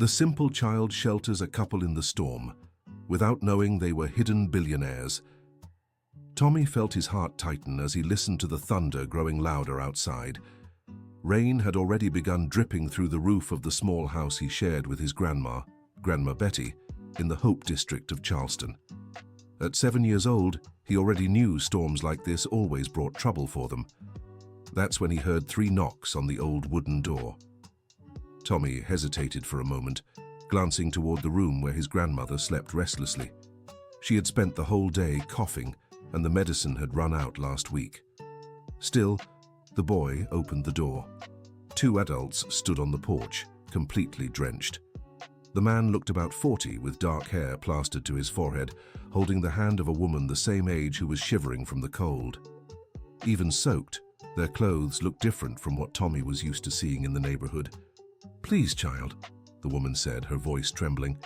The simple child shelters a couple in the storm, without knowing they were hidden billionaires. Tommy felt his heart tighten as he listened to the thunder growing louder outside. Rain had already begun dripping through the roof of the small house he shared with his Grandma Betty, in the Hope district of Charleston. At 7 years old, he already knew storms like this always brought trouble for them. That's when he heard 3 knocks on the old wooden door. Tommy hesitated for a moment, glancing toward the room where his grandmother slept restlessly. She had spent the whole day coughing, and the medicine had run out last week. Still, the boy opened the door. 2 adults stood on the porch, completely drenched. The man looked about 40 with dark hair plastered to his forehead, holding the hand of a woman the same age who was shivering from the cold. Even soaked, their clothes looked different from what Tommy was used to seeing in the neighborhood. "Please, child," the woman said, her voice trembling.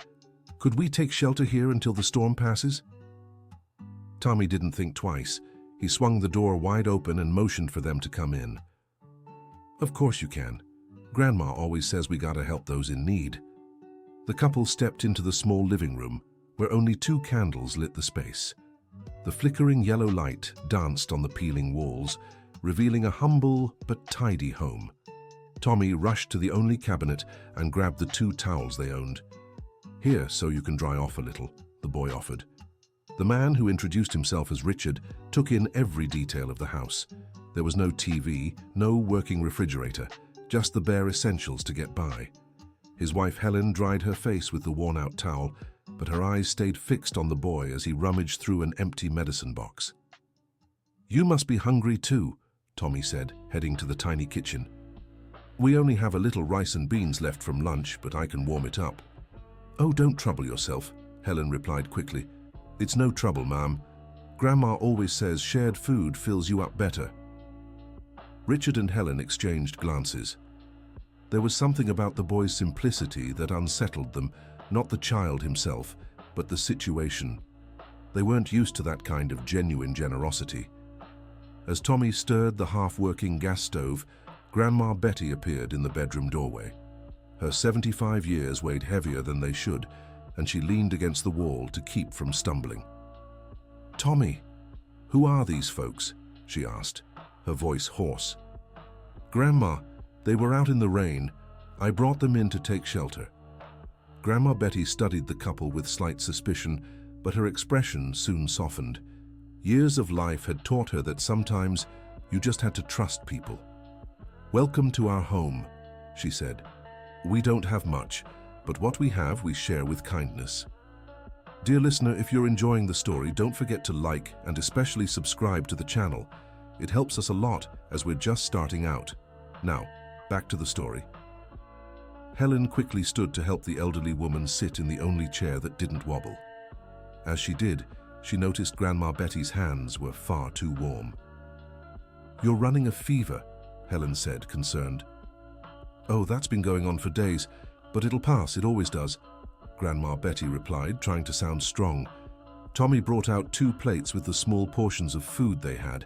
"Could we take shelter here until the storm passes?" Tommy didn't think twice. He swung the door wide open and motioned for them to come in. "Of course you can. Grandma always says we gotta help those in need." The couple stepped into the small living room, where only 2 candles lit the space. The flickering yellow light danced on the peeling walls, revealing a humble but tidy home. Tommy rushed to the only cabinet and grabbed the 2 towels they owned. "Here, so you can dry off a little," the boy offered. The man, who introduced himself as Richard, took in every detail of the house. There was no TV, no working refrigerator, just the bare essentials to get by. His wife Helen dried her face with the worn-out towel, but her eyes stayed fixed on the boy as he rummaged through an empty medicine box. "You must be hungry too," Tommy said, heading to the tiny kitchen. "We only have a little rice and beans left from lunch, but I can warm it up." "Oh, don't trouble yourself," Helen replied quickly. "It's no trouble, ma'am. Grandma always says shared food fills you up better." Richard and Helen exchanged glances. There was something about the boy's simplicity that unsettled them, not the child himself, but the situation. They weren't used to that kind of genuine generosity. As Tommy stirred the half-working gas stove, Grandma Betty appeared in the bedroom doorway. Her 75 years weighed heavier than they should, and she leaned against the wall to keep from stumbling. "Tommy, who are these folks?" she asked, her voice hoarse. "Grandma, they were out in the rain. I brought them in to take shelter." Grandma Betty studied the couple with slight suspicion, but her expression soon softened. Years of life had taught her that sometimes you just had to trust people. "Welcome to our home," she said. "We don't have much, but what we have we share with kindness." Dear listener, if you're enjoying the story, don't forget to like and especially subscribe to the channel. It helps us a lot as we're just starting out. Now, back to the story. Helen quickly stood to help the elderly woman sit in the only chair that didn't wobble. As she did, she noticed Grandma Betty's hands were far too warm. "You're running a fever," Helen said, concerned. "Oh, that's been going on for days, but it'll pass, it always does," Grandma Betty replied, trying to sound strong. Tommy brought out 2 plates with the small portions of food they had.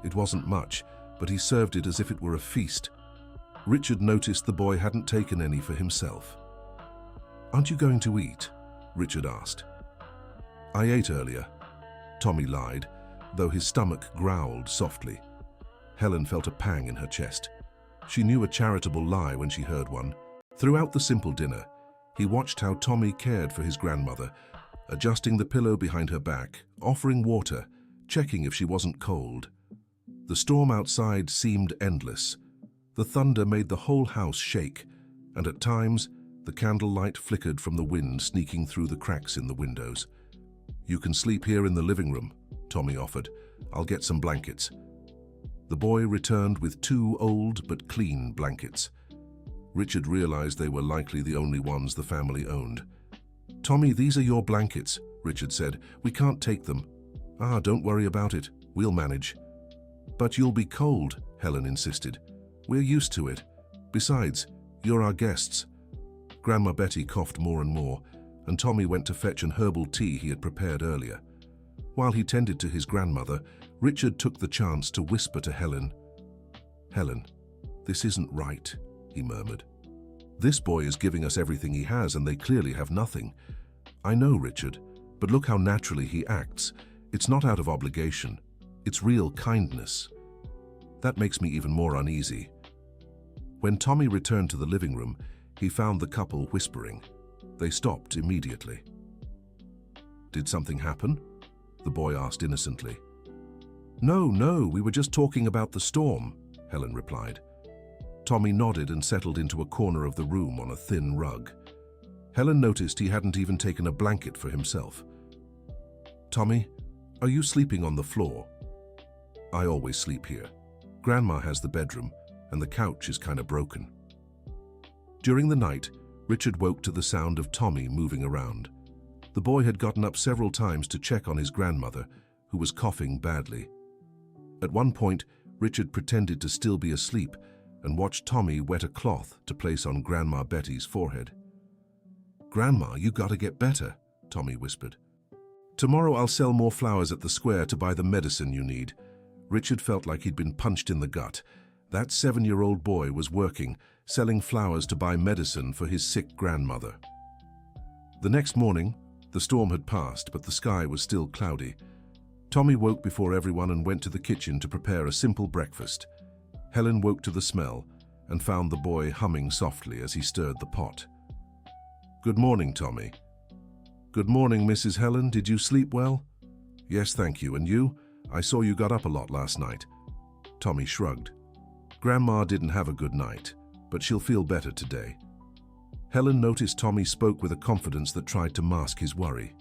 It wasn't much, but he served it as if it were a feast. Richard noticed the boy hadn't taken any for himself. "Aren't you going to eat?" Richard asked. "I ate earlier," Tommy lied, though his stomach growled softly. Helen felt a pang in her chest. She knew a charitable lie when she heard one. Throughout the simple dinner, he watched how Tommy cared for his grandmother, adjusting the pillow behind her back, offering water, checking if she wasn't cold. The storm outside seemed endless. The thunder made the whole house shake, and at times, the candlelight flickered from the wind sneaking through the cracks in the windows. "You can sleep here in the living room," Tommy offered. "I'll get some blankets." The boy returned with 2 old but clean blankets. Richard realized they were likely the only ones the family owned. "Tommy, these are your blankets," Richard said. "We can't take them." "Ah, don't worry about it. We'll manage." "But you'll be cold," Helen insisted. "We're used to it. Besides, you're our guests." Grandma Betty coughed more and more, and Tommy went to fetch an herbal tea he had prepared earlier. While he tended to his grandmother, Richard took the chance to whisper to Helen. "Helen, this isn't right," he murmured. This boy is giving us everything he has and they clearly have nothing. I know, Richard, but look how naturally he acts. It's not out of obligation. It's real kindness. That makes me even more uneasy. When Tommy returned to the living room, he found the couple whispering. They stopped immediately. Did something happen? The boy asked innocently. No, we were just talking about the storm, Helen replied. Tommy nodded and settled into a corner of the room on a thin rug. Helen noticed he hadn't even taken a blanket for himself. Tommy, are you sleeping on the floor? I always sleep here. Grandma has the bedroom, and the couch is kind of broken. During the night, Richard woke to the sound of Tommy moving around. The boy had gotten up several times to check on his grandmother, who was coughing badly. At one point, Richard pretended to still be asleep and watched Tommy wet a cloth to place on Grandma Betty's forehead. "Grandma, you gotta get better," Tommy whispered. "Tomorrow I'll sell more flowers at the square to buy the medicine you need." Richard felt like he'd been punched in the gut. That 7-year-old boy was working, selling flowers to buy medicine for his sick grandmother. The next morning, the storm had passed, but the sky was still cloudy. Tommy woke before everyone and went to the kitchen to prepare a simple breakfast. Helen woke to the smell and found the boy humming softly as he stirred the pot. "Good morning, Tommy." "Good morning, Mrs. Helen. Did you sleep well?" "Yes, thank you. And you? I saw you got up a lot last night." Tommy shrugged. "Grandma didn't have a good night, but she'll feel better today." Helen noticed Tommy spoke with a confidence that tried to mask his worry.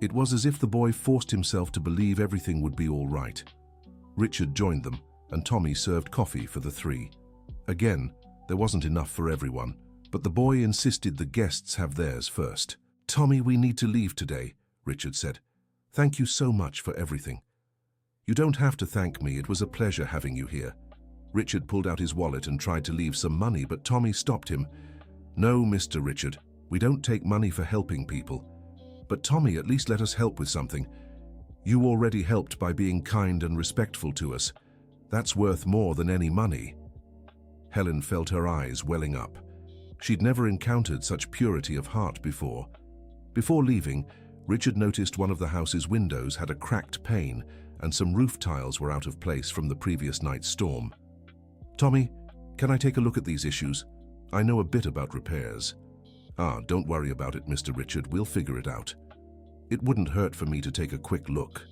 It was as if the boy forced himself to believe everything would be all right. Richard joined them, and Tommy served coffee for the three. Again, there wasn't enough for everyone, but the boy insisted the guests have theirs first. "Tommy, we need to leave today," Richard said. "Thank you so much for everything." "You don't have to thank me. It was a pleasure having you here." Richard pulled out his wallet and tried to leave some money, but Tommy stopped him. "No, Mr. Richard, we don't take money for helping people. But Tommy, at least let us help with something. You already helped by being kind and respectful to us. That's worth more than any money." Helen felt her eyes welling up. She'd never encountered such purity of heart before. Before leaving, Richard noticed one of the house's windows had a cracked pane and some roof tiles were out of place from the previous night's storm. "Tommy, can I take a look at these issues? I know a bit about repairs." Don't worry about it, Mr. Richard. We'll figure it out." "It wouldn't hurt for me to take a quick look."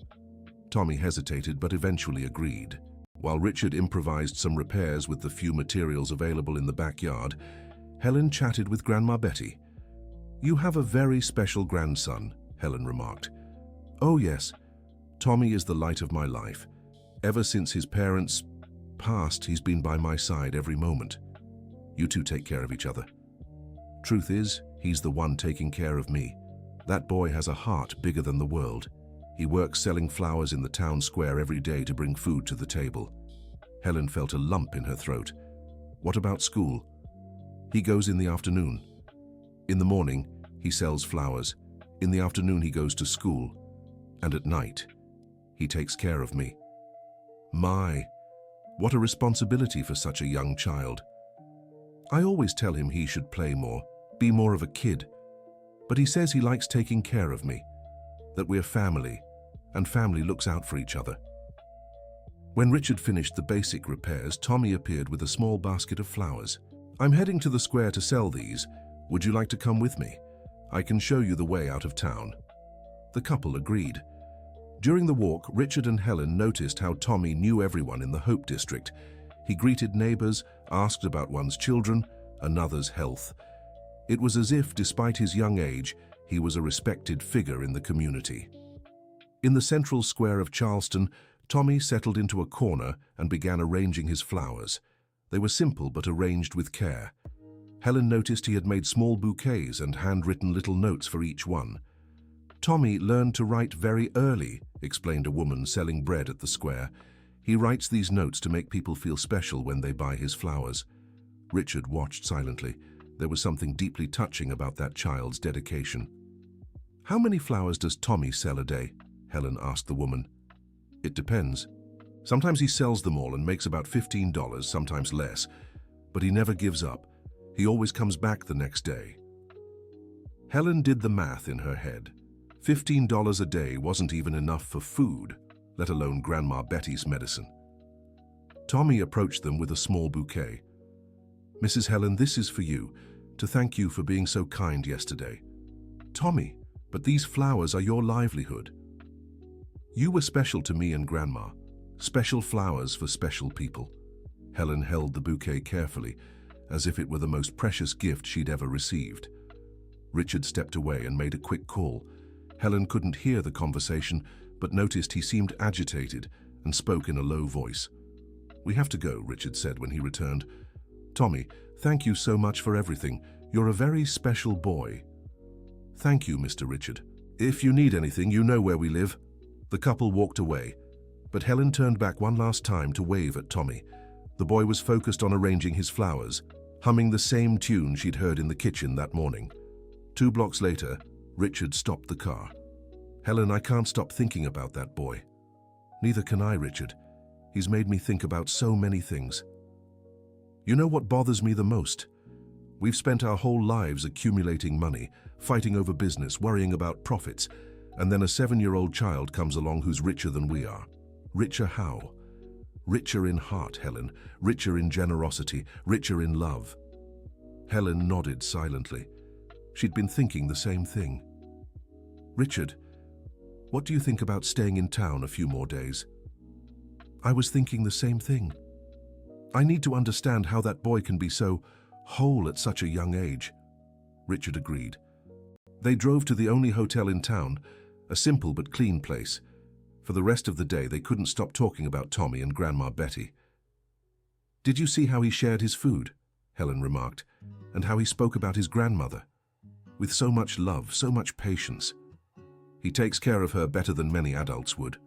Tommy hesitated but eventually agreed. While Richard improvised some repairs with the few materials available in the backyard, Helen chatted with Grandma Betty. "You have a very special grandson," Helen remarked. "Oh yes, Tommy is the light of my life. Ever since his parents passed, he's been by my side every moment. You two take care of each other." "Truth is, he's the one taking care of me. That boy has a heart bigger than the world. He works selling flowers in the town square every day to bring food to the table." Helen felt a lump in her throat. "What about school?" "He goes in the afternoon. In the morning, he sells flowers. In the afternoon, he goes to school. And at night, he takes care of me." My, what a responsibility for such a young child. I always tell him he should play more, be more of a kid. But he says he likes taking care of me, that we're family, and family looks out for each other. When Richard finished the basic repairs, Tommy appeared with a small basket of flowers. "I'm heading to the square to sell these. Would you like to come with me? I can show you the way out of town." The couple agreed. During the walk, Richard and Helen noticed how Tommy knew everyone in the Hope District. He greeted neighbors, asked about one's children, another's health. It was as if, despite his young age, he was a respected figure in the community. In the central square of Charleston, Tommy settled into a corner and began arranging his flowers. They were simple but arranged with care. Helen noticed he had made small bouquets and handwritten little notes for each one. "Tommy learned to write very early," explained a woman selling bread at the square. "He writes these notes to make people feel special when they buy his flowers." Richard watched silently. There was something deeply touching about that child's dedication. "How many flowers does Tommy sell a day?" Helen asked the woman. "It depends. Sometimes he sells them all and makes about $15, sometimes less. But he never gives up. He always comes back the next day. Helen did the math in her head. $15 a day wasn't even enough for food, let alone Grandma Betty's medicine. Tommy approached them with a small bouquet. "Mrs. Helen, this is for you, to thank you for being so kind yesterday." "Tommy, but these flowers are your livelihood. You were special to me and Grandma. Special flowers for special people." Helen held the bouquet carefully, as if it were the most precious gift she'd ever received. Richard stepped away and made a quick call. Helen couldn't hear the conversation, but noticed he seemed agitated and spoke in a low voice. "We have to go," Richard said when he returned. "Tommy, thank you so much for everything. You're a very special boy." "Thank you, Mr. Richard. If you need anything, you know where we live." The couple walked away, but Helen turned back one last time to wave at Tommy. The boy was focused on arranging his flowers, humming the same tune she'd heard in the kitchen that morning. 2 blocks later, Richard stopped the car. "Helen, I can't stop thinking about that boy." "Neither can I, Richard. He's made me think about so many things. You know what bothers me the most? We've spent our whole lives accumulating money, fighting over business, worrying about profits, and then a 7-year-old child comes along who's richer than we are. Richer how? Richer in heart, Helen. Richer in generosity. Richer in love." Helen nodded silently. She'd been thinking the same thing. "Richard, what do you think about staying in town a few more days?" "I was thinking the same thing. I need to understand how that boy can be so whole at such a young age." Richard agreed. They drove to the only hotel in town, a simple but clean place. For the rest of the day, they couldn't stop talking about Tommy and Grandma Betty. "Did you see how he shared his food?" Helen remarked, "and how he spoke about his grandmother? With so much love, so much patience. He takes care of her better than many adults would."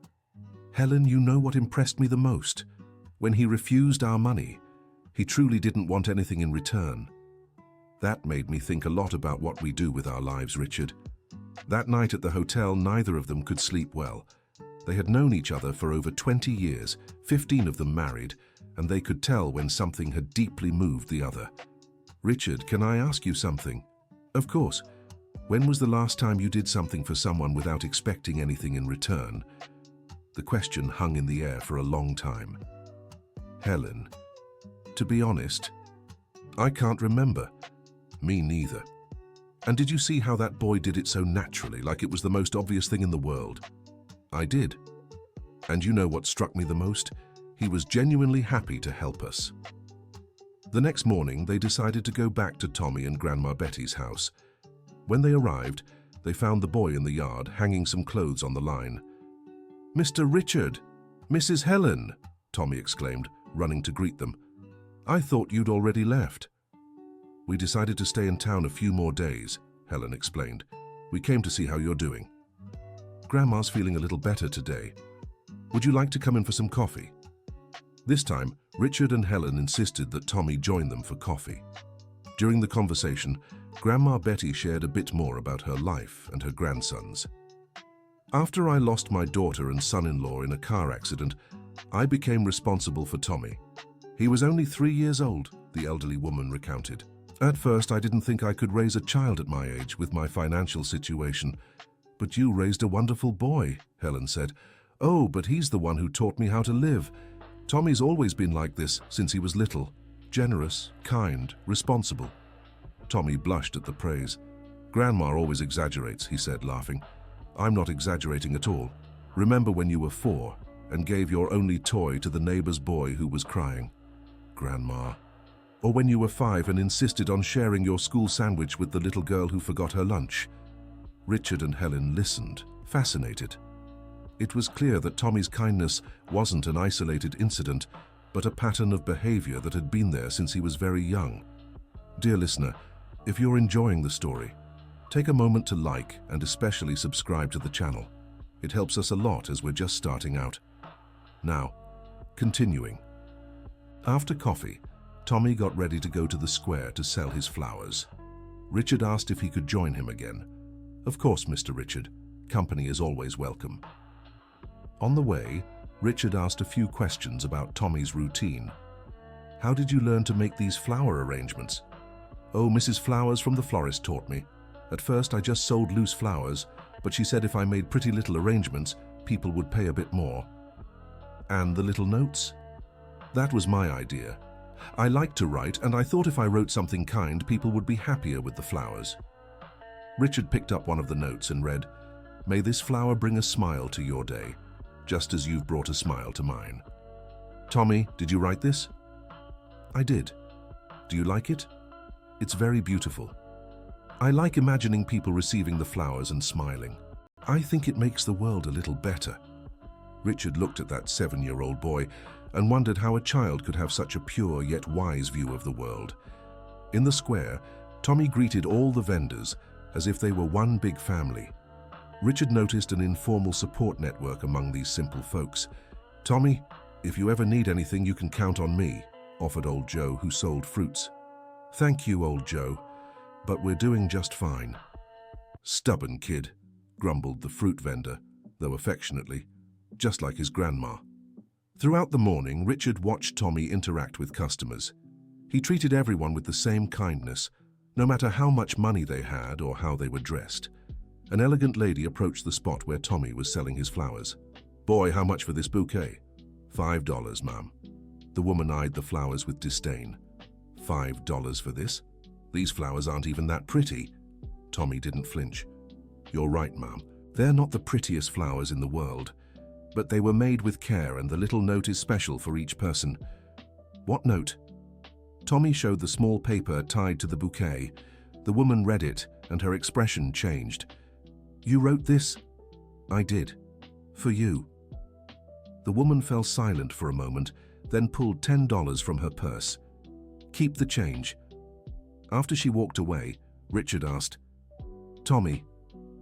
"Helen, you know what impressed me the most? When he refused our money, he truly didn't want anything in return. That made me think a lot about what we do with our lives, Richard." That night at the hotel, neither of them could sleep well. They had known each other for over 20 years, 15 of them married, and they could tell when something had deeply moved the other. "Richard, can I ask you something?" "Of course. When was the last time you did something for someone without expecting anything in return?" The question hung in the air for a long time. "Helen, to be honest, I can't remember." "Me neither." "And did you see how that boy did it so naturally, like it was the most obvious thing in the world?" "I did. And you know what struck me the most? He was genuinely happy to help us." The next morning, they decided to go back to Tommy and Grandma Betty's house. When they arrived, they found the boy in the yard, hanging some clothes on the line. "Mr. Richard! Mrs. Helen!" Tommy exclaimed, running to greet them. "I thought you'd already left." "We decided to stay in town a few more days," Helen explained. "We came to see how you're doing. Grandma's feeling a little better today. Would you like to come in for some coffee?" This time, Richard and Helen insisted that Tommy join them for coffee. During the conversation, Grandma Betty shared a bit more about her life and her grandsons. "After I lost my daughter and son-in-law in a car accident, I became responsible for Tommy. He was only 3 years old," the elderly woman recounted. "At first, I didn't think I could raise a child at my age with my financial situation. But you raised a wonderful boy," Helen said. "Oh, but he's the one who taught me how to live. Tommy's always been like this since he was little. Generous, kind, responsible." Tommy blushed at the praise. "Grandma always exaggerates," he said, laughing. "I'm not exaggerating at all. Remember when you were 4 and gave your only toy to the neighbor's boy who was crying?" "Grandma." "Or when you were 5 and insisted on sharing your school sandwich with the little girl who forgot her lunch?" Richard and Helen listened, fascinated. It was clear that Tommy's kindness wasn't an isolated incident, but a pattern of behavior that had been there since he was very young. Dear listener, if you're enjoying the story, take a moment to like and especially subscribe to the channel. It helps us a lot as we're just starting out. Now, continuing. After coffee, Tommy got ready to go to the square to sell his flowers. Richard asked if he could join him again. "Of course, Mr. Richard. Company is always welcome." On the way, Richard asked a few questions about Tommy's routine. "How did you learn to make these flower arrangements?" Oh, Mrs. Flowers from the florist taught me. At first I just sold loose flowers, but she said if I made pretty little arrangements, people would pay a bit more. And the little notes? That was my idea. I like to write, and I thought if I wrote something kind, people would be happier with the flowers. Richard picked up one of the notes and read, "May this flower bring a smile to your day, just as you've brought a smile to mine." Tommy, did you write this? I did. Do you like it? It's very beautiful. I like imagining people receiving the flowers and smiling. I think it makes the world a little better. Richard looked at that 7-year-old boy and wondered how a child could have such a pure yet wise view of the world. In the square, Tommy greeted all the vendors as if they were one big family. Richard noticed an informal support network among these simple folks. "Tommy, if you ever need anything, you can count on me," offered old Joe, who sold fruits. "Thank you, old Joe, but we're doing just fine." "Stubborn kid," grumbled the fruit vendor, though affectionately, just like his grandma. Throughout the morning, Richard watched Tommy interact with customers. He treated everyone with the same kindness, no matter how much money they had or how they were dressed. An elegant lady approached the spot where Tommy was selling his flowers. "Boy, how much for this bouquet?" $5, ma'am." The woman eyed the flowers with disdain. $5 for this? These flowers aren't even that pretty." Tommy didn't flinch. "You're right, ma'am. They're not the prettiest flowers in the world, but they were made with care and the little note is special for each person." "What note?" Tommy showed the small paper tied to the bouquet. The woman read it and her expression changed. "You wrote this?" "I did. For you." The woman fell silent for a moment, then pulled $10 from her purse. "Keep the change." After she walked away, Richard asked, "Tommy,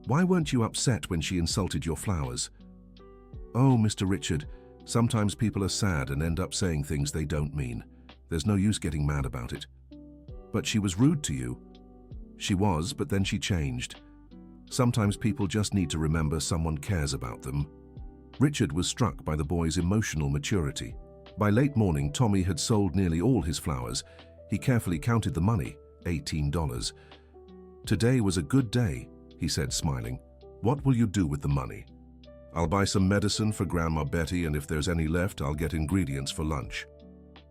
why weren't you upset when she insulted your flowers?" "Oh, Mr. Richard, sometimes people are sad and end up saying things they don't mean. There's no use getting mad about it." "But she was rude to you." "She was, but then she changed. Sometimes people just need to remember someone cares about them." Richard was struck by the boy's emotional maturity. By late morning, Tommy had sold nearly all his flowers. He carefully counted the money, $18. "Today was a good day," he said, smiling. "What will you do with the money?" "I'll buy some medicine for Grandma Betty, and if there's any left, I'll get ingredients for lunch."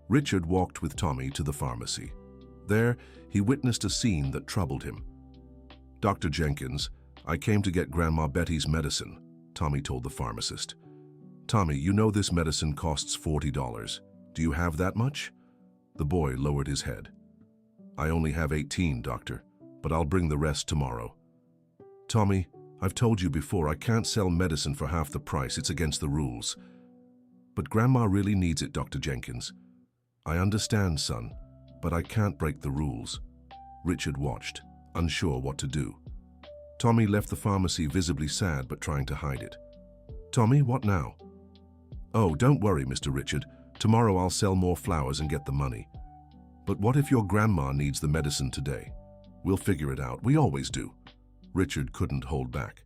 Richard walked with Tommy to the pharmacy. There, he witnessed a scene that troubled him. "Dr. Jenkins, I came to get Grandma Betty's medicine," Tommy told the pharmacist. "Tommy, you know this medicine costs $40. Do you have that much?" The boy lowered his head. "I only have 18, doctor, but I'll bring the rest tomorrow." "Tommy, I've told you before, I can't sell medicine for half the price. It's against the rules." "But Grandma really needs it, Dr. Jenkins." "I understand, son, but I can't break the rules." Richard watched, unsure what to do. Tommy left the pharmacy visibly sad but trying to hide it. "Tommy, what now?" "Oh, don't worry, Mr. Richard. Tomorrow I'll sell more flowers and get the money." "But what if your grandma needs the medicine today?" "We'll figure it out. We always do." Richard couldn't hold back.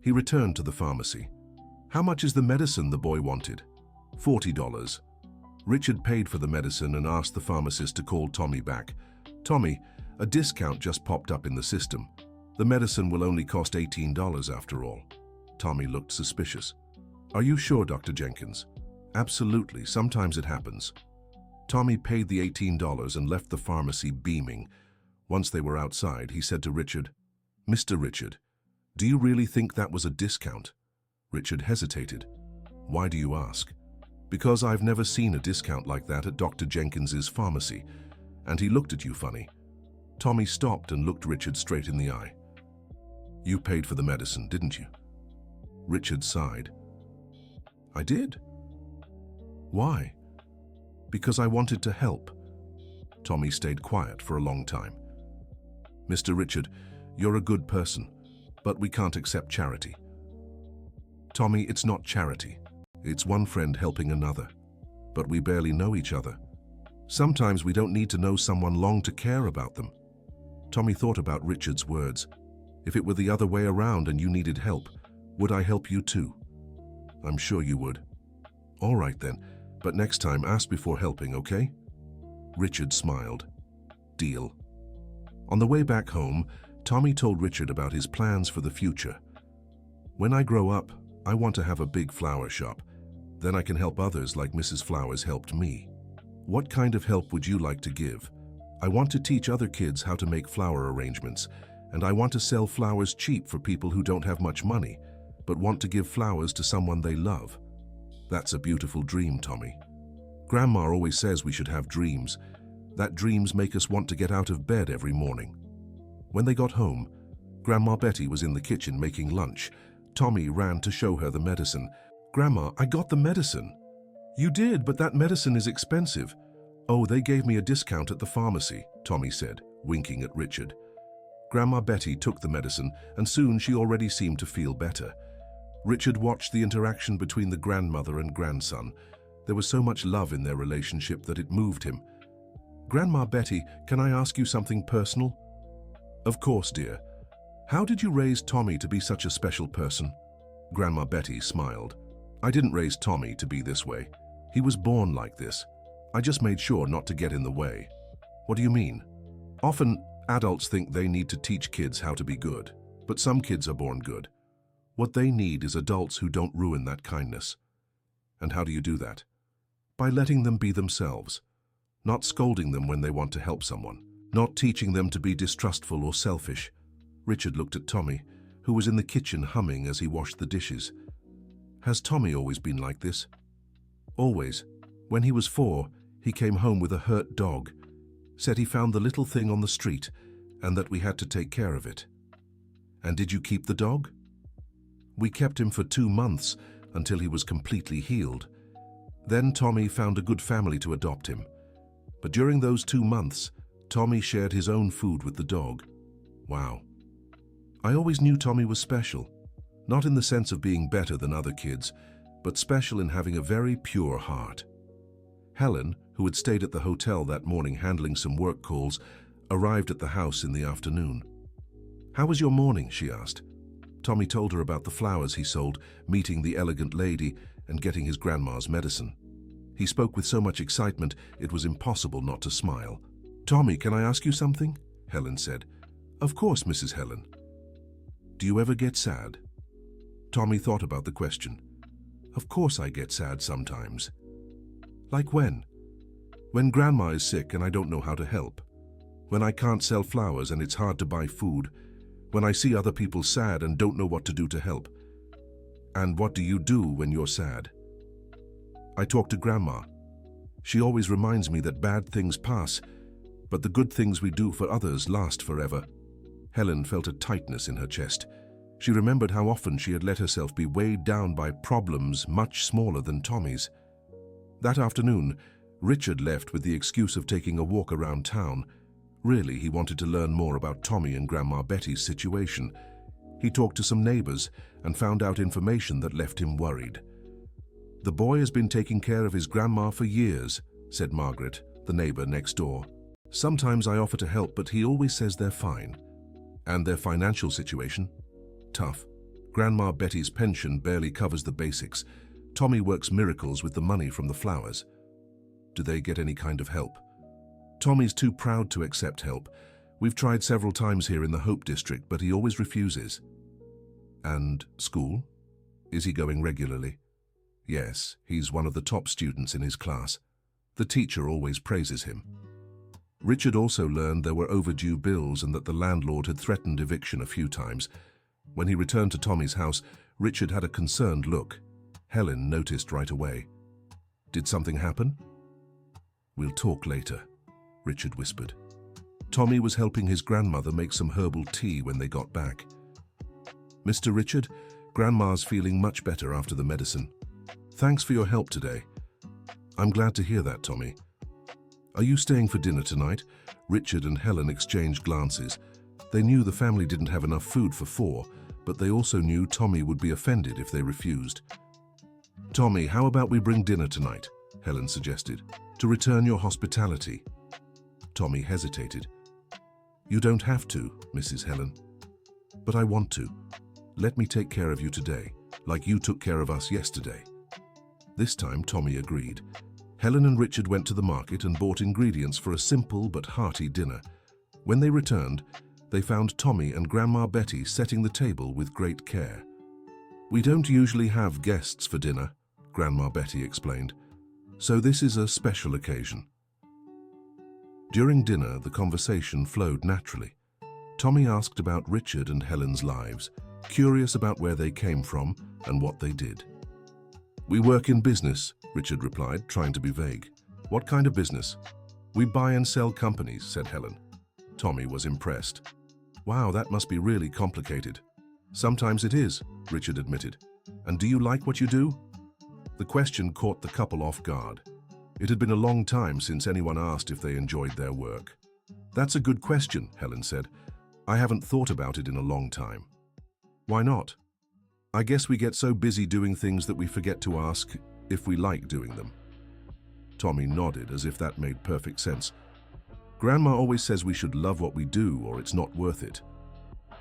He returned to the pharmacy. "How much is the medicine?" the boy wanted. $40. Richard paid for the medicine and asked the pharmacist to call Tommy back. "Tommy, a discount just popped up in the system. The medicine will only cost $18 after all." Tommy looked suspicious. "Are you sure, Dr. Jenkins?" "Absolutely. Sometimes it happens." Tommy paid the $18 and left the pharmacy beaming. Once they were outside, he said to Richard, "Mr. Richard, do you really think that was a discount?" Richard hesitated. "Why do you ask?" "Because I've never seen a discount like that at Dr. Jenkins's pharmacy." And he looked at you funny. Tommy stopped and looked Richard straight in the eye. "You paid for the medicine, didn't you?" Richard sighed. "I did." "Why?" "Because I wanted to help." Tommy stayed quiet for a long time. "Mr. Richard, you're a good person, but we can't accept charity." "Tommy, it's not charity. It's one friend helping another. But we barely know each other. Sometimes we don't need to know someone long to care about them." Tommy thought about Richard's words. "If it were the other way around and you needed help, would I help you too?" "I'm sure you would." "All right then, but next time ask before helping, okay?" Richard smiled. "Deal." On the way back home, Tommy told Richard about his plans for the future. "When I grow up, I want to have a big flower shop. Then I can help others like Mrs. Flowers helped me." "What kind of help would you like to give?" "I want to teach other kids how to make flower arrangements, and I want to sell flowers cheap for people who don't have much money, but want to give flowers to someone they love." "That's a beautiful dream, Tommy. Grandma always says we should have dreams. That dreams make us want to get out of bed every morning." When they got home, Grandma Betty was in the kitchen making lunch. Tommy ran to show her the medicine. "Grandma, I got the medicine." "You did, but that medicine is expensive." "Oh, they gave me a discount at the pharmacy," Tommy said, winking at Richard. Grandma Betty took the medicine, and soon she already seemed to feel better. Richard watched the interaction between the grandmother and grandson. There was so much love in their relationship that it moved him. "Grandma Betty, can I ask you something personal?" "Of course, dear. How did you raise Tommy to be such a special person?" Grandma Betty smiled. "I didn't raise Tommy to be this way. He was born like this. I just made sure not to get in the way." "What do you mean?" "Often, adults think they need to teach kids how to be good, but some kids are born good. What they need is adults who don't ruin that kindness." "And how do you do that?" "By letting them be themselves. Not scolding them when they want to help someone. Not teaching them to be distrustful or selfish." Richard looked at Tommy, who was in the kitchen humming as he washed the dishes. "Has Tommy always been like this?" "Always. When he was 4, he came home with a hurt dog. Said he found the little thing on the street and that we had to take care of it." "And did you keep the dog?" "We kept him for 2 months until he was completely healed. Then Tommy found a good family to adopt him. But during those 2 months, Tommy shared his own food with the dog." "Wow. I always knew Tommy was special. Not in the sense of being better than other kids, but special in having a very pure heart." Helen, who had stayed at the hotel that morning handling some work calls, arrived at the house in the afternoon. "How was your morning?" she asked. Tommy told her about the flowers he sold, meeting the elegant lady, and getting his grandma's medicine. He spoke with so much excitement it was impossible not to smile. "Tommy, can I ask you something?" Helen said. "Of course, Mrs. Helen." "Do you ever get sad?" Tommy thought about the question. "Of course I get sad sometimes." "Like when?" "When Grandma is sick and I don't know how to help. When I can't sell flowers and it's hard to buy food. When I see other people sad and don't know what to do to help." "And what do you do when you're sad?" "I talk to Grandma. She always reminds me that bad things pass, but the good things we do for others last forever." Helen felt a tightness in her chest. She remembered how often she had let herself be weighed down by problems much smaller than Tommy's. That afternoon, Richard left with the excuse of taking a walk around town. Really, he wanted to learn more about Tommy and Grandma Betty's situation. He talked to some neighbors and found out information that left him worried. "The boy has been taking care of his grandma for years," said Margaret, the neighbor next door. "Sometimes I offer to help, but he always says they're fine." "And their financial situation?" "Tough. Grandma Betty's pension barely covers the basics. Tommy works miracles with the money from the flowers." "Do they get any kind of help?" "Tommy's too proud to accept help. We've tried several times here in the Hope District, but he always refuses." "And school? Is he going regularly?" "Yes, he's one of the top students in his class. The teacher always praises him." Richard also learned there were overdue bills and that the landlord had threatened eviction a few times. When he returned to Tommy's house, Richard had a concerned look. Helen noticed right away. "Did something happen?" "We'll talk later," Richard whispered. Tommy was helping his grandmother make some herbal tea when they got back. "Mr. Richard, Grandma's feeling much better after the medicine. Thanks for your help today." "I'm glad to hear that, Tommy." "Are you staying for dinner tonight?" Richard and Helen exchanged glances. They knew the family didn't have enough food for 4, but they also knew Tommy would be offended if they refused. "Tommy, how about we bring dinner tonight?" Helen suggested, "to return your hospitality." Tommy hesitated. "You don't have to, Mrs. Helen." "But I want to. Let me take care of you today, like you took care of us yesterday." This time Tommy agreed. Helen and Richard went to the market and bought ingredients for a simple but hearty dinner. When they returned, they found Tommy and Grandma Betty setting the table with great care. "We don't usually have guests for dinner," Grandma Betty explained, "so this is a special occasion." During dinner, the conversation flowed naturally. Tommy asked about Richard and Helen's lives, curious about where they came from and what they did. "We work in business," Richard replied, trying to be vague. "What kind of business?" "We buy and sell companies," said Helen. Tommy was impressed. "Wow, that must be really complicated." "Sometimes it is," Richard admitted. "And do you like what you do?" The question caught the couple off guard. It had been a long time since anyone asked if they enjoyed their work. "That's a good question," Helen said. "I haven't thought about it in a long time." "Why not?" "I guess we get so busy doing things that we forget to ask if we like doing them." Tommy nodded as if that made perfect sense. "Grandma always says we should love what we do or it's not worth it."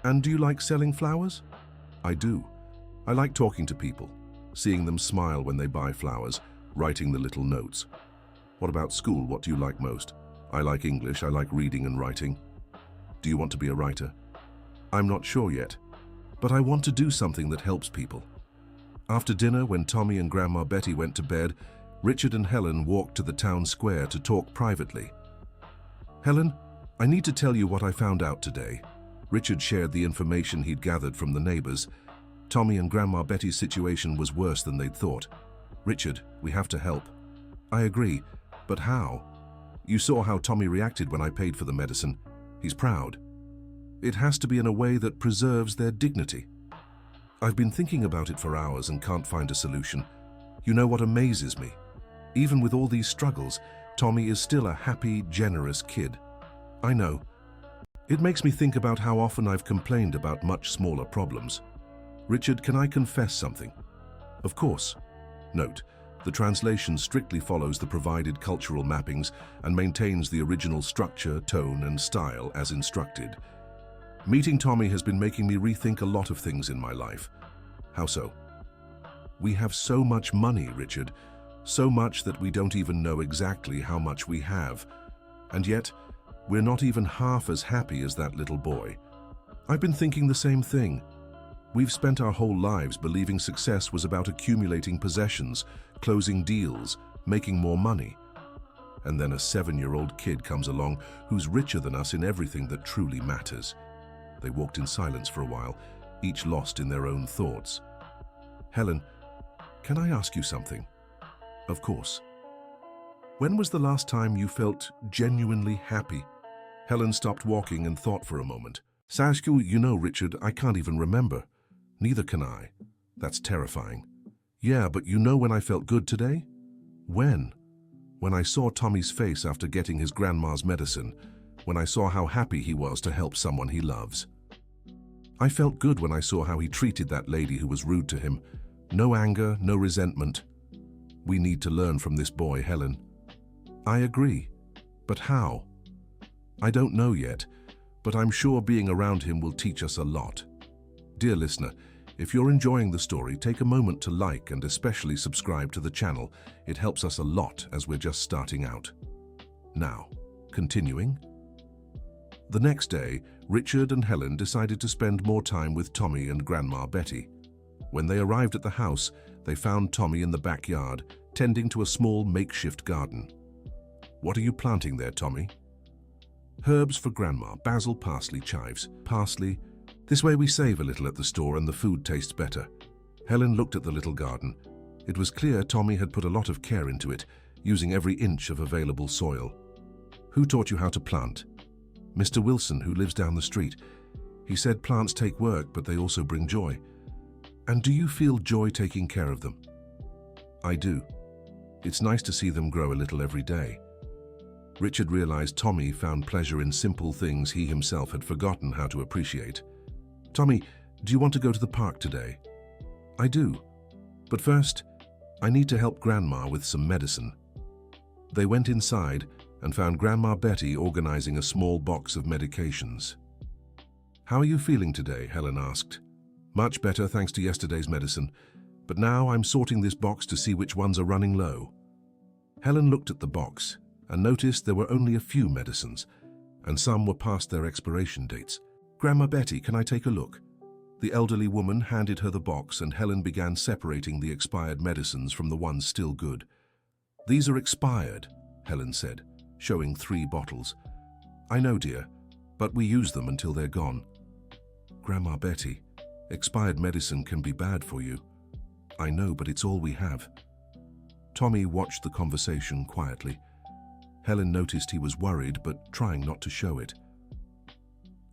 "And do you like selling flowers?" "I do. I like talking to people, seeing them smile when they buy flowers, writing the little notes." "What about school? What do you like most?" "I like English. I like reading and writing." "Do you want to be a writer?" "I'm not sure yet, but I want to do something that helps people." After dinner, when Tommy and Grandma Betty went to bed, Richard and Helen walked to the town square to talk privately. "Helen, I need to tell you what I found out today." Richard shared the information he'd gathered from the neighbors. Tommy and Grandma Betty's situation was worse than they'd thought. "Richard, we have to help." "I agree, but how?" "You saw how Tommy reacted when I paid for the medicine. He's proud. It has to be in a way that preserves their dignity." "I've been thinking about it for hours and can't find a solution. You know what amazes me? Even with all these struggles, Tommy is still a happy, generous kid." "I know. It makes me think about how often I've complained about much smaller problems." "Richard, can I confess something?" "Of course." Note: the translation strictly follows the provided cultural mappings and maintains the original structure, tone, and style as instructed. "Meeting Tommy has been making me rethink a lot of things in my life." "How so?" "We have so much money, Richard. So much that we don't even know exactly how much we have. And yet, we're not even half as happy as that little boy." "I've been thinking the same thing. We've spent our whole lives believing success was about accumulating possessions, closing deals, making more money. And then a 7-year-old kid comes along who's richer than us in everything that truly matters." They walked in silence for a while, each lost in their own thoughts. "Helen, can I ask you something?" "Of course." "When was the last time you felt genuinely happy?" Helen stopped walking and thought for a moment. "Saskia, you know, Richard, I can't even remember." "Neither can I." "That's terrifying." "Yeah, but you know when I felt good today?" "When?" "When I saw Tommy's face after getting his grandma's medicine. When I saw how happy he was to help someone he loves. I felt good when I saw how he treated that lady who was rude to him. No anger, no resentment. We need to learn from this boy, Helen." "I agree. But how?" "I don't know yet, but I'm sure being around him will teach us a lot." Dear listener, if you're enjoying the story, take a moment to like and especially subscribe to the channel. It helps us a lot as we're just starting out. Now, continuing. The next day, Richard and Helen decided to spend more time with Tommy and Grandma Betty. When they arrived at the house, they found Tommy in the backyard, tending to a small makeshift garden. "What are you planting there, Tommy?" "Herbs for Grandma, basil, parsley, chives." "Parsley? This way we save a little at the store and the food tastes better." Helen looked at the little garden. It was clear Tommy had put a lot of care into it, using every inch of available soil. "Who taught you how to plant?" "Mr. Wilson, who lives down the street. He said plants take work, but they also bring joy." "And do you feel joy taking care of them?" "I do. It's nice to see them grow a little every day." Richard realized Tommy found pleasure in simple things he himself had forgotten how to appreciate. "Tommy, do you want to go to the park today?" "I do. But first, I need to help Grandma with some medicine." They went inside and found Grandma Betty organizing a small box of medications. "How are you feeling today?" Helen asked. "Much better thanks to yesterday's medicine, but now I'm sorting this box to see which ones are running low." Helen looked at the box and noticed there were only a few medicines. and some were past their expiration dates. "Grandma Betty, can I take a look?" The elderly woman handed her the box, and Helen began separating the expired medicines from the ones still good. "These are expired," Helen said, showing 3 bottles. "I know, dear, but we use them until they're gone." "Grandma Betty, expired medicine can be bad for you." "I know, but it's all we have." Tommy watched the conversation quietly. Helen noticed he was worried, but trying not to show it.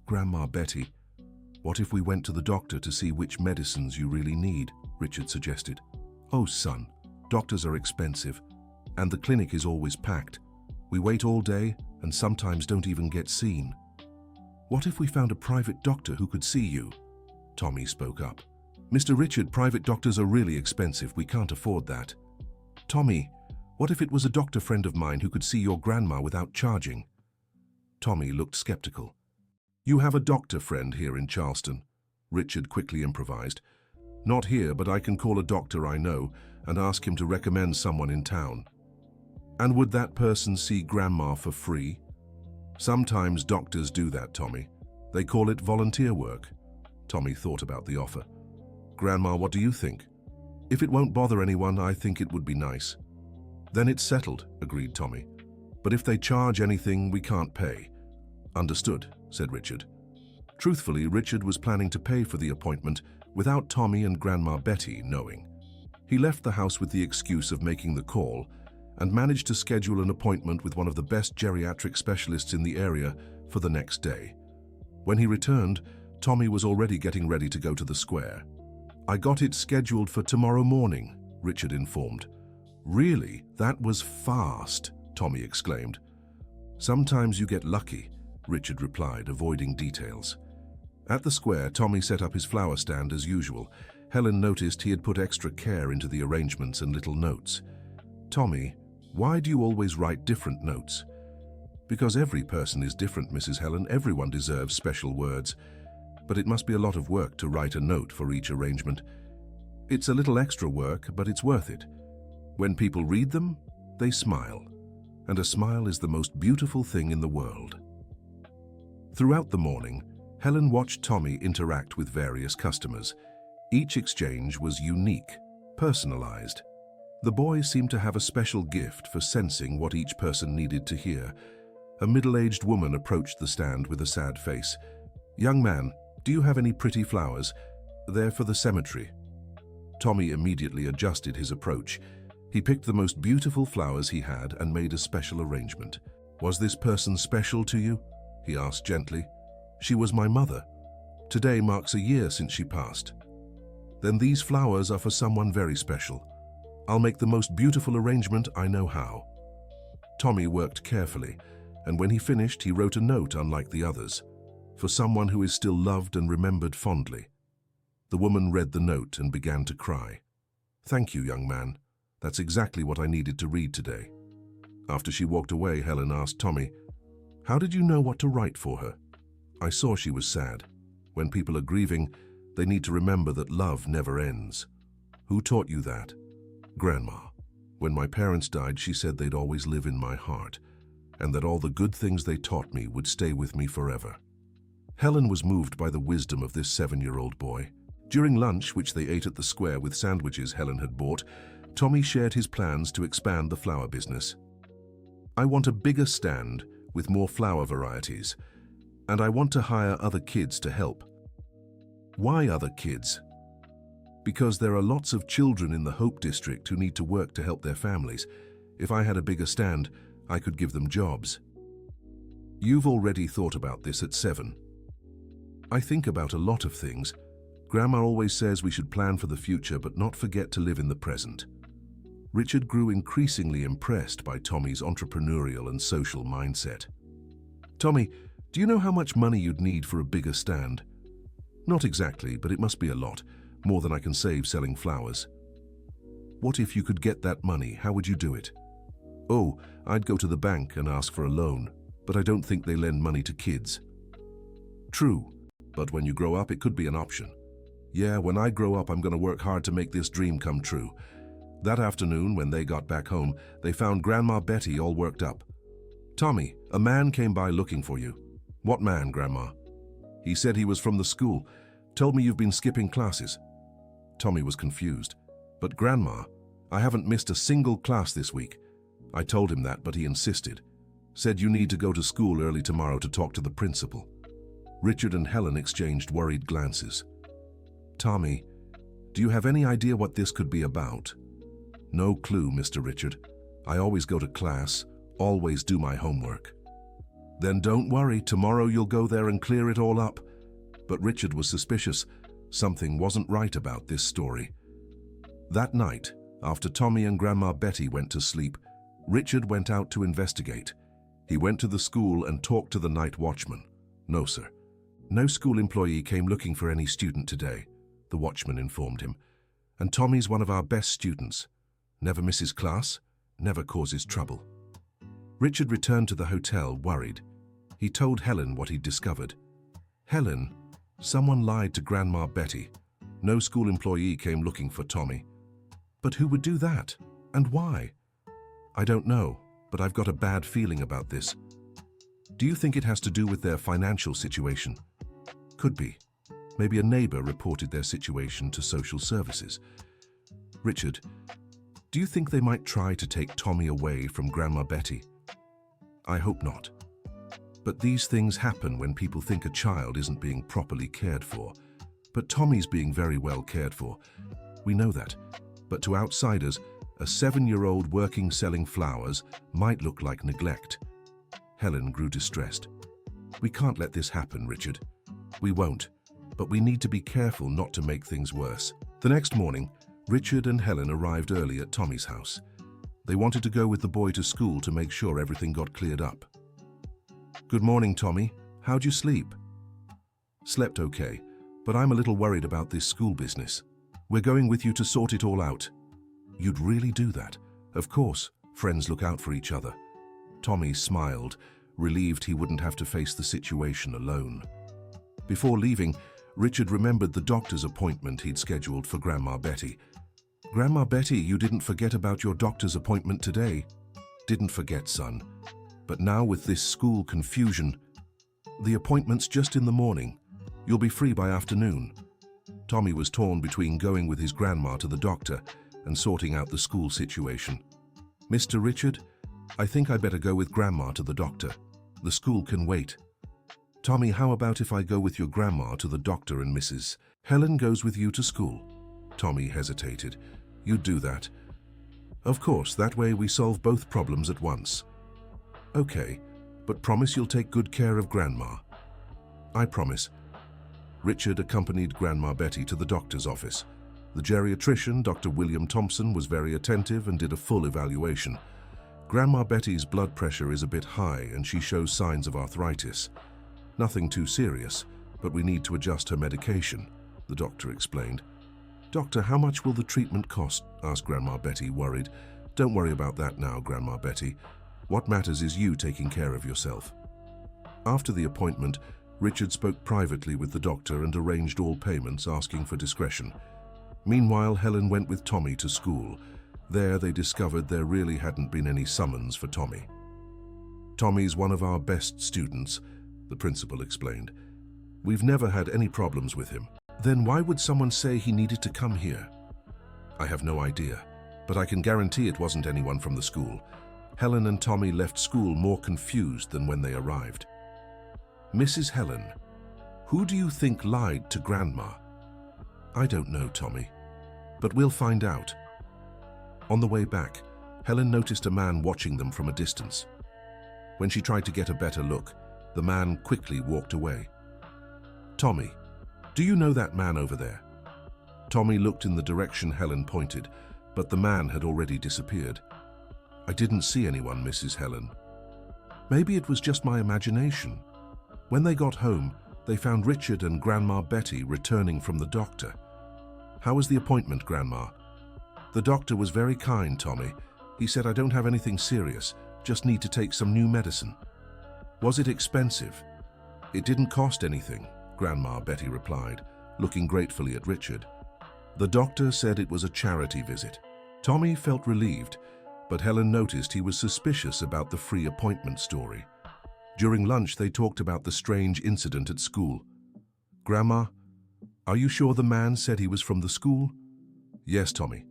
"Grandma Betty, what if we went to the doctor to see which medicines you really need?" Richard suggested. "Oh, son, doctors are expensive, and the clinic is always packed. We wait all day and sometimes don't even get seen." "What if we found a private doctor who could see you?" Tommy spoke up. "Mr. Richard, private doctors are really expensive. We can't afford that." "Tommy, what if it was a doctor friend of mine who could see your grandma without charging?" Tommy looked skeptical. "You have a doctor friend here in Charleston," Richard quickly improvised. "Not here, but I can call a doctor I know and ask him to recommend someone in town." "And would that person see Grandma for free?" "Sometimes doctors do that, Tommy. They call it volunteer work." Tommy thought about the offer. "Grandma, what do you think?" "If it won't bother anyone, I think it would be nice." "Then it's settled," agreed Tommy. "But if they charge anything, we can't pay." "Understood," said Richard. Truthfully, Richard was planning to pay for the appointment without Tommy and Grandma Betty knowing. He left the house with the excuse of making the call and managed to schedule an appointment with one of the best geriatric specialists in the area for the next day. When he returned, Tommy was already getting ready to go to the square. "I got it scheduled for tomorrow morning," Richard informed. "Really? That was fast," Tommy exclaimed. "Sometimes you get lucky," Richard replied, avoiding details. At the square, Tommy set up his flower stand as usual. Helen noticed he had put extra care into the arrangements and little notes. "Tommy, why do you always write different notes?" "Because every person is different, Mrs. Helen. Everyone deserves special words. But it must be a lot of work to write a note for each arrangement. It's a little extra work, but it's worth it. When people read them, they smile. And a smile is the most beautiful thing in the world." Throughout the morning, Helen watched Tommy interact with various customers. Each exchange was unique, personalized. The boy seemed to have a special gift for sensing what each person needed to hear. A middle-aged woman approached the stand with a sad face. "Young man, do you have any pretty flowers? They're for the cemetery." Tommy immediately adjusted his approach. He picked the most beautiful flowers he had and made a special arrangement. "Was this person special to you?" he asked gently. "She was my mother. Today marks a year since she passed." "Then these flowers are for someone very special. I'll make the most beautiful arrangement I know how." Tommy worked carefully, and when he finished, he wrote a note unlike the others, "For someone who is still loved and remembered fondly." The woman read the note and began to cry. "Thank you, young man. That's exactly what I needed to read today." After she walked away, Helen asked Tommy, "How did you know what to write for her?" "I saw she was sad. When people are grieving, they need to remember that love never ends." "Who taught you that?" "Grandma. When my parents died, she said they'd always live in my heart, and that all the good things they taught me would stay with me forever." Helen was moved by the wisdom of this 7-year-old boy. During lunch, which they ate at the square with sandwiches Helen had bought, Tommy shared his plans to expand the flower business. "I want a bigger stand with more flower varieties, and I want to hire other kids to help." "Why other kids?" "Because there are lots of children in the Hope District who need to work to help their families. If I had a bigger stand, I could give them jobs." "You've already thought about this at 7. "I think about a lot of things. Grandma always says we should plan for the future but not forget to live in the present." Richard grew increasingly impressed by Tommy's entrepreneurial and social mindset. "Tommy, do you know how much money you'd need for a bigger stand?" "Not exactly, but it must be a lot, more than I can save selling flowers." "What if you could get that money? How would you do it?" "Oh, I'd go to the bank and ask for a loan, but I don't think they lend money to kids." "True, but when you grow up, it could be an option." "Yeah, when I grow up, I'm going to work hard to make this dream come true." That afternoon, when they got back home, they found Grandma Betty all worked up. Tommy, a man came by looking for you. What man, Grandma? He said he was from the school. Told me you've been skipping classes. Tommy was confused. But Grandma, I haven't missed a single class this week. I told him that, but he insisted. Said you need to go to school early tomorrow to talk to the principal. Richard and Helen exchanged worried glances. Tommy, do you have any idea what this could be about? No clue, Mr. Richard. I always go to class, always do my homework. Then don't worry, tomorrow you'll go there and clear it all up. But Richard was suspicious. Something wasn't right about this story. That night, after Tommy and Grandma Betty went to sleep, Richard went out to investigate. He went to the school and talked to the night watchman. No, sir. No school employee came looking for any student today, the watchman informed him. And Tommy's one of our best students. Never misses class, never causes trouble. Richard returned to the hotel, worried. He told Helen what he'd discovered. Helen, someone lied to Grandma Betty. No school employee came looking for Tommy. But who would do that? And why? I don't know, but I've got a bad feeling about this. Do you think it has to do with their financial situation? Could be. Maybe a neighbor reported their situation to social services. Richard, do you think they might try to take Tommy away from Grandma Betty? I hope not. But these things happen when people think a child isn't being properly cared for. But Tommy's being very well cared for. We know that. But to outsiders, a 7-year-old working selling flowers might look like neglect. Helen grew distressed. We can't let this happen, Richard. We won't, but we need to be careful not to make things worse. The next morning, Richard and Helen arrived early at Tommy's house. They wanted to go with the boy to school to make sure everything got cleared up. Good morning, Tommy. How'd you sleep? Slept okay, but I'm a little worried about this school business. We're going with you to sort it all out. You'd really do that? Of course, friends look out for each other. Tommy smiled, relieved he wouldn't have to face the situation alone. Before leaving, Richard remembered the doctor's appointment he'd scheduled for Grandma Betty. Grandma Betty, you didn't forget about your doctor's appointment today. Didn't forget, son. But now with this school confusion, the appointment's just in the morning. You'll be free by afternoon. Tommy was torn between going with his grandma to the doctor and sorting out the school situation. Mr. Richard, I think I better go with Grandma to the doctor. The school can wait. Tommy, how about if I go with your grandma to the doctor and Mrs. Helen goes with you to school? Tommy hesitated. You'd do that? Of course, that way we solve both problems at once. Okay, but promise you'll take good care of Grandma. I promise. Richard accompanied Grandma Betty to the doctor's office. The geriatrician, Dr. William Thompson, was very attentive and did a full evaluation. Grandma Betty's blood pressure is a bit high and she shows signs of arthritis. Nothing too serious, but we need to adjust her medication, the doctor explained. Doctor, how much will the treatment cost? Asked Grandma Betty, worried. Don't worry about that now, Grandma Betty. What matters is you taking care of yourself. After the appointment, Richard spoke privately with the doctor and arranged all payments, asking for discretion. Meanwhile, Helen went with Tommy to school. There they discovered there really hadn't been any summons for Tommy. Tommy's one of our best students, the principal explained. We've never had any problems with him. Then why would someone say he needed to come here? I have no idea, but I can guarantee it wasn't anyone from the school. Helen and Tommy left school more confused than when they arrived. Mrs. Helen, who do you think lied to Grandma? I don't know, Tommy, but we'll find out. On the way back, Helen noticed a man watching them from a distance. When she tried to get a better look, the man quickly walked away. Tommy, do you know that man over there? Tommy looked in the direction Helen pointed, but the man had already disappeared. I didn't see anyone, Mrs. Helen. Maybe it was just my imagination. When they got home, they found Richard and Grandma Betty returning from the doctor. How was the appointment, Grandma? The doctor was very kind, Tommy. He said I don't have anything serious, just need to take some new medicine. Was it expensive? It didn't cost anything, Grandma Betty replied, looking gratefully at Richard. The doctor said it was a charity visit. Tommy felt relieved, but Helen noticed he was suspicious about the free appointment story. During lunch, they talked about the strange incident at school. "Grandma, are you sure the man said he was from the school?" "Yes, Tommy.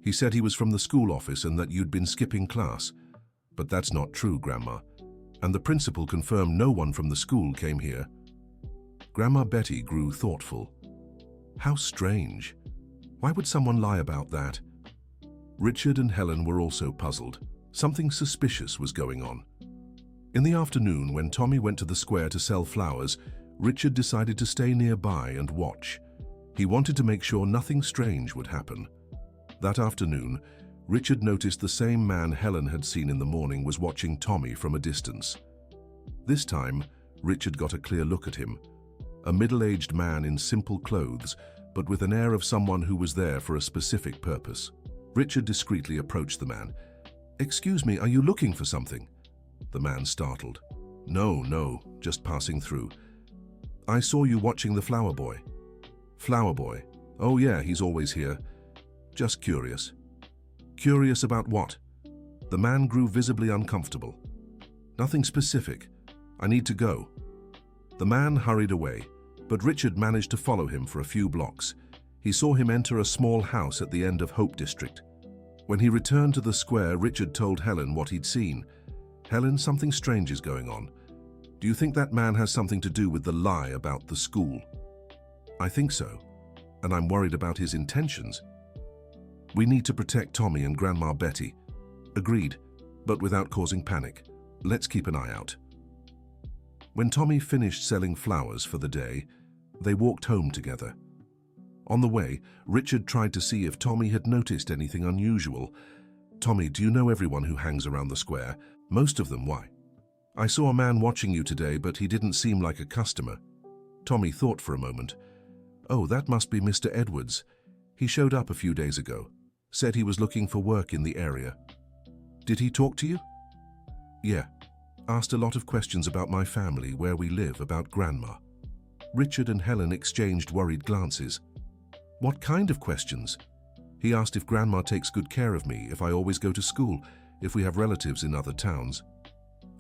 He said he was from the school office and that you'd been skipping class. But that's not true, Grandma. And the principal confirmed no one from the school came here." Grandma Betty grew thoughtful. How strange. Why would someone lie about that? Richard and Helen were also puzzled. Something suspicious was going on. In the afternoon, when Tommy went to the square to sell flowers, Richard decided to stay nearby and watch. He wanted to make sure nothing strange would happen. That afternoon, Richard noticed the same man Helen had seen in the morning was watching Tommy from a distance. This time, Richard got a clear look at him. A middle-aged man in simple clothes, but with an air of someone who was there for a specific purpose. Richard discreetly approached the man. "Excuse me, are you looking for something?" The man startled. No, just passing through." "I saw you watching the flower boy." "Flower boy? Oh yeah, he's always here. Just curious." "Curious about what?" The man grew visibly uncomfortable. "Nothing specific. I need to go." The man hurried away, but Richard managed to follow him for a few blocks. He saw him enter a small house at the end of Hope District. When he returned to the square, Richard told Helen what he'd seen. "Helen, something strange is going on. Do you think that man has something to do with the lie about the school?" "I think so, and I'm worried about his intentions." "We need to protect Tommy and Grandma Betty." "Agreed, but without causing panic. Let's keep an eye out." When Tommy finished selling flowers for the day, they walked home together. On the way, Richard tried to see if Tommy had noticed anything unusual. "Tommy, do you know everyone who hangs around the square? Most of them, why?" "I saw a man watching you today, but he didn't seem like a customer." Tommy thought for a moment. "Oh, that must be Mr. Edwards. He showed up a few days ago. Said he was looking for work in the area." "Did he talk to you?" "Yeah. Asked a lot of questions about my family, where we live, about Grandma." Richard and Helen exchanged worried glances. "What kind of questions?" "He asked if Grandma takes good care of me, if I always go to school, if we have relatives in other towns."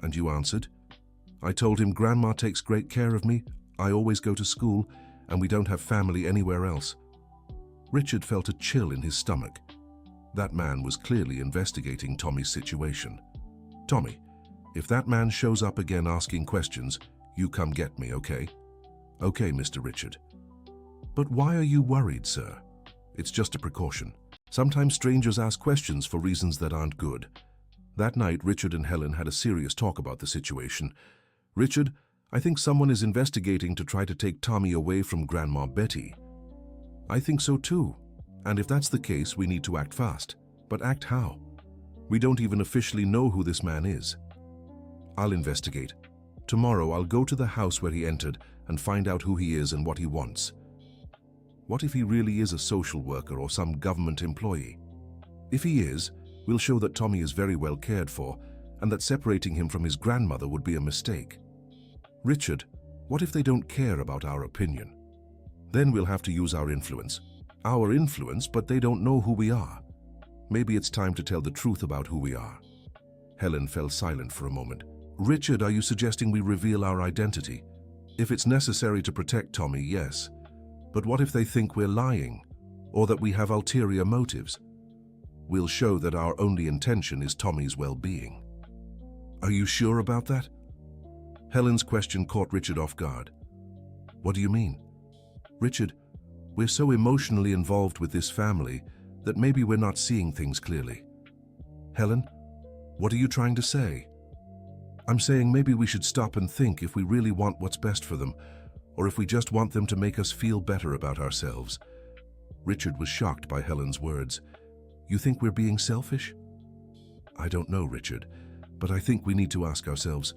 "And you answered?" "I told him Grandma takes great care of me, I always go to school, and we don't have family anywhere else." Richard felt a chill in his stomach. That man was clearly investigating Tommy's situation. "Tommy, if that man shows up again asking questions, you come get me, okay?" "Okay, Mr. Richard." "But why are you worried, sir?" "It's just a precaution. Sometimes strangers ask questions for reasons that aren't good." That night, Richard and Helen had a serious talk about the situation. "Richard, I think someone is investigating to try to take Tommy away from Grandma Betty." "I think so too. And if that's the case, we need to act fast. But act how? We don't even officially know who this man is." "I'll investigate. Tomorrow I'll go to the house where he entered and find out who he is and what he wants." What if he really is a social worker or some government employee? If he is, we'll show that Tommy is very well cared for and that separating him from his grandmother would be a mistake. "Richard, what if they don't care about our opinion?" "Then we'll have to use our influence." "Our influence, but they don't know who we are." "Maybe it's time to tell the truth about who we are." Helen fell silent for a moment. "Richard, are you suggesting we reveal our identity?" "If it's necessary to protect Tommy, yes. But what if they think we're lying, or that we have ulterior motives?" "We'll show that our only intention is Tommy's well-being." "Are you sure about that?" Helen's question caught Richard off guard. "What do you mean?" "Richard, we're so emotionally involved with this family that maybe we're not seeing things clearly." "Helen, what are you trying to say?" "I'm saying maybe we should stop and think if we really want what's best for them, or if we just want them to make us feel better about ourselves." Richard was shocked by Helen's words. "You think we're being selfish?" "I don't know, Richard, but I think we need to ask ourselves,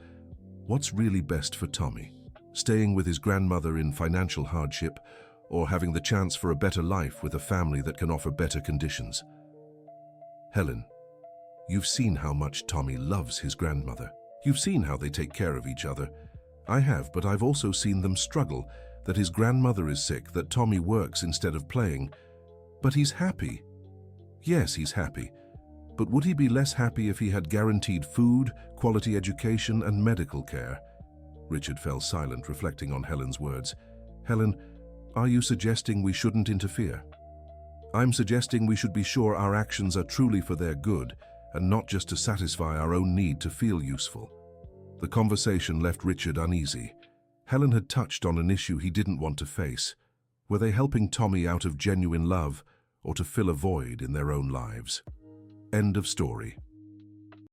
what's really best for Tommy? Staying with his grandmother in financial hardship, or having the chance for a better life with a family that can offer better conditions?" "Helen, you've seen how much Tommy loves his grandmother. You've seen how they take care of each other. I have, but I've also seen them struggle, that his grandmother is sick, that Tommy works instead of playing. But he's happy." "Yes, he's happy. But would he be less happy if he had guaranteed food, quality education, and medical care? Richard fell silent, reflecting on Helen's words. Helen, are you suggesting we shouldn't interfere? I'm suggesting we should be sure our actions are truly for their good and not just to satisfy our own need to feel useful. The conversation left Richard uneasy. Helen had touched on an issue he didn't want to face. Were they helping Tommy out of genuine love or to fill a void in their own lives? End of story.